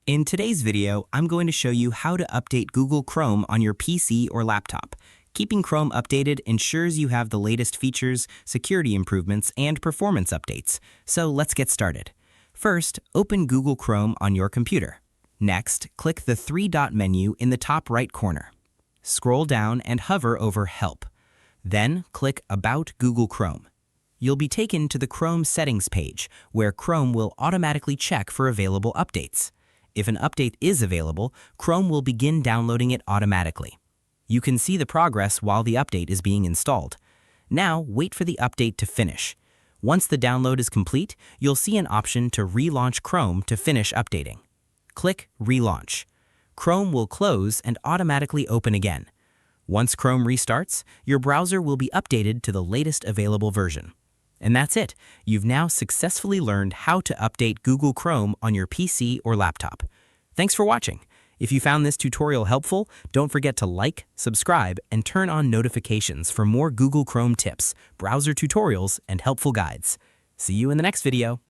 In today's video, I'm going to show you how to update Google Chrome on your PC or laptop. Keeping Chrome updated ensures you have the latest features, security improvements, and performance updates. So let's get started. First, open Google Chrome on your computer. Next, click the three-dot menu in the top right corner. Scroll down and hover over Help. Then click About Google Chrome. You'll be taken to the Chrome settings page, where Chrome will automatically check for available updates. If an update is available, Chrome will begin downloading it automatically. You can see the progress while the update is being installed. Now, wait for the update to finish. Once the download is complete, you'll see an option to relaunch Chrome to finish updating. Click Relaunch. Chrome will close and automatically open again. Once Chrome restarts, your browser will be updated to the latest available version. And that's it. You've now successfully learned how to update Google Chrome on your PC or laptop. Thanks for watching. If you found this tutorial helpful, don't forget to like, subscribe, and turn on notifications for more Google Chrome tips, browser tutorials, and helpful guides. See you in the next video.